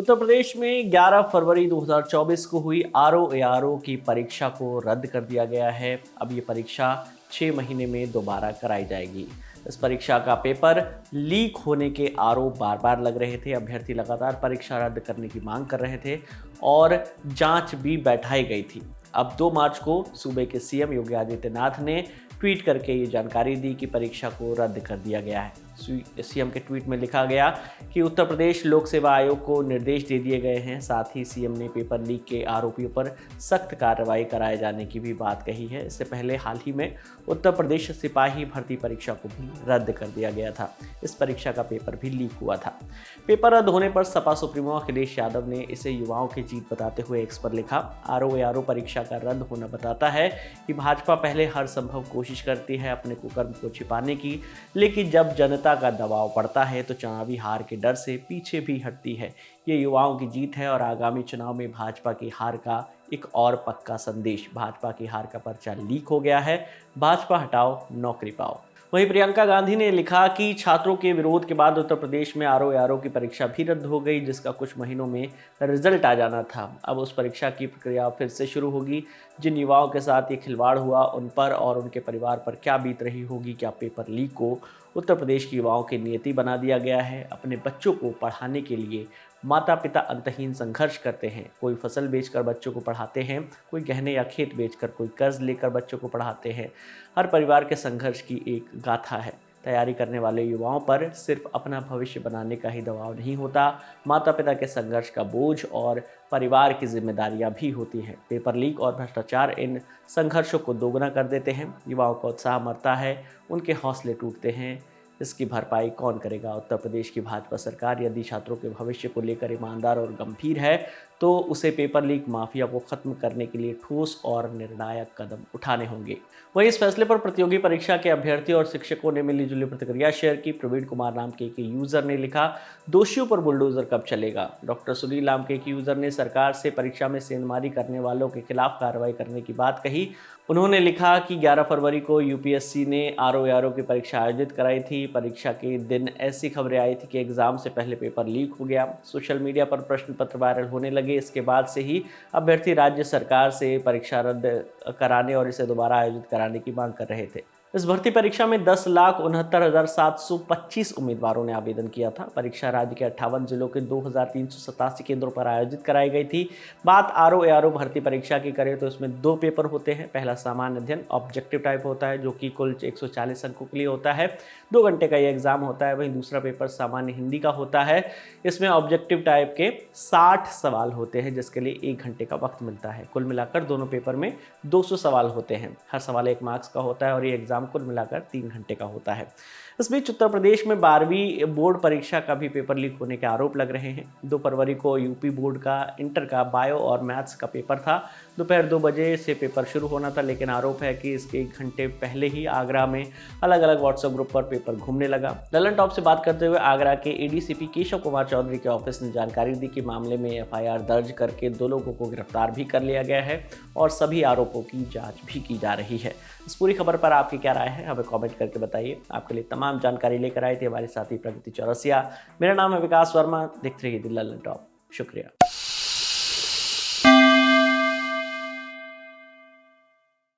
उत्तर प्रदेश में 11 फरवरी 2024 को हुई आरओ-एआरओ की परीक्षा को रद्द कर दिया गया है। अब ये परीक्षा 6 महीने में दोबारा कराई जाएगी। इस परीक्षा का पेपर लीक होने के आरोप बार-बार लग रहे थे। अभ्यर्थी लगातार परीक्षा रद्द करने की मांग कर रहे थे और जांच भी बैठाई गई थी। अब 2 मार्च को सूबे के सीएम योगी आदित्यनाथ ने ट्वीट करके ये जानकारी दी कि परीक्षा को रद्द कर दिया गया है। सीएम के ट्वीट में लिखा गया कि उत्तर प्रदेश लोक सेवा आयोग को निर्देश दे दिए गए हैं। साथ ही सीएम ने पेपर लीक के आरोपियों पर सख्त कार्रवाई कराए जाने की भी बात कही है। इससे पहले हाल ही में उत्तर प्रदेश सिपाही भर्ती परीक्षा को भी रद्द कर दिया गया था। इस परीक्षा का पेपर भी लीक हुआ था। पेपर रद्द होने पर सपा सुप्रीमो अखिलेश यादव ने इसे युवाओं की जीत बताते हुए एक्स पर लिखा, आरओ-एआरओ परीक्षा का रद्द होना बताता है कि भाजपा पहले हर संभव कोशिश करती है अपने कुकर्म को छिपाने की, लेकिन जब जनता का दबाव पड़ता है तो चुनावी हार के डर से पीछे भी हटती है। ये युवाओं की जीत है और आगामी चुनाव में भाजपा की हार का एक और पक्का संदेश। भाजपा की हार का पर्चा लीक हो गया है, भाजपा हटाओ, नौकरी पाओ। वहीं प्रियंका गांधी ने लिखा कि छात्रों के विरोध के बाद उत्तर प्रदेश में आरओ-एआरओ की परीक्षा भी रद्द हो गई, जिसका कुछ महीनों में रिजल्ट आ जाना था। अब उस परीक्षा की प्रक्रिया फिर से शुरू होगी। जिन युवाओं के साथ ये खिलवाड़ हुआ उन पर और उनके परिवार पर क्या बीत रही होगी। क्या पेपर लीक को उत्तर प्रदेश के युवाओं की नियति बना दिया गया है? अपने बच्चों को पढ़ाने के लिए माता पिता अंतहीन संघर्ष करते हैं। कोई फसल बेचकर बच्चों को पढ़ाते हैं, कोई गहने या खेत बेचकर, कोई कर्ज लेकर बच्चों को पढ़ाते हैं। हर परिवार के संघर्ष की एक गाथा है। तैयारी करने वाले युवाओं पर सिर्फ अपना भविष्य बनाने का ही दबाव नहीं होता, माता पिता के संघर्ष का बोझ और परिवार की जिम्मेदारियां भी होती हैं। पेपर लीक और भ्रष्टाचार इन संघर्षों को दोगुना कर देते हैं। युवाओं का उत्साह मरता है, उनके हौसले टूटते हैं। इसकी भरपाई कौन करेगा? उत्तर प्रदेश की भाजपा सरकार यदि छात्रों के भविष्य को लेकर ईमानदार और गंभीर है तो उसे पेपर लीक माफिया को खत्म करने के लिए ठोस और निर्णायक कदम उठाने होंगे। वहीं इस फैसले पर प्रतियोगी परीक्षा के अभ्यर्थी और शिक्षकों ने मिलीजुली प्रतिक्रिया शेयर की। प्रवीण कुमार नाम के एक यूजर ने लिखा, दोषियों पर बुलडोजर कब चलेगा? डॉक्टर सुनील नाम के एक यूजर ने सरकार से परीक्षा में सेंधमारी करने वालों के खिलाफ कार्रवाई करने की बात कही। उन्होंने लिखा कि 11 फरवरी को यूपीएससी ने आरओ-एआरओ की परीक्षा आयोजित कराई थी। परीक्षा के दिन ऐसी खबरें आई थी कि एग्जाम से पहले पेपर लीक हो गया। सोशल मीडिया पर प्रश्न पत्र वायरल होने लगे। इसके बाद से ही अभ्यर्थी राज्य सरकार से परीक्षा रद्द कराने और इसे दोबारा आयोजित कराने की मांग कर रहे थे। इस भर्ती परीक्षा में 10,69,725 उम्मीदवारों ने आवेदन किया था। परीक्षा राज्य के 58 जिलों के 2,387 केंद्रों पर आयोजित कराई गई थी। बात आरओ-एआरओ भर्ती परीक्षा की करें तो इसमें 2 पेपर होते हैं। पहला सामान्य अध्ययन ऑब्जेक्टिव टाइप होता है, जो कि कुल 140 अंकों के लिए होता है। 2 घंटे का ये एग्जाम होता है। वहीं दूसरा पेपर सामान्य हिंदी का होता है। इसमें ऑब्जेक्टिव टाइप के 60 सवाल होते हैं, जिसके लिए 1 घंटे का वक्त मिलता है। कुल मिलाकर दोनों पेपर में 200 सवाल होते हैं। हर सवाल 1 मार्क्स का होता है और ये एग्जाम कुल मिलाकर 3 घंटे का होता है। इस बीच उत्तर प्रदेश में 12वीं बोर्ड परीक्षा का भी पेपर लीक होने के आरोप लग रहे हैं। 2 फरवरी को यूपी बोर्ड का इंटर का बायो और मैथ्स का पेपर था। दोपहर 2 बजे से पेपर शुरू होना था, लेकिन आरोप है कि इसके 1 घंटे पहले ही आगरा में अलग अलग व्हाट्सएप ग्रुप पर पेपर घूमने लगा। ललन टॉप से बात करते हुए आगरा के एडीसीपी केशव कुमार चौधरी के ऑफिस ने जानकारी दी कि मामले में एफआईआर दर्ज करके 2 लोगों को गिरफ्तार भी कर लिया गया है और सभी आरोपों की जाँच भी की जा रही है। इस पूरी खबर पर आपकी क्या राय है, हमें कमेंट करके बताइए। आपके लिए तमाम जानकारी लेकर आई थी हमारे साथी प्रगति चौरसिया। मेरा नाम है विकास वर्मा। देखते रहिए ललन टॉप। शुक्रिया।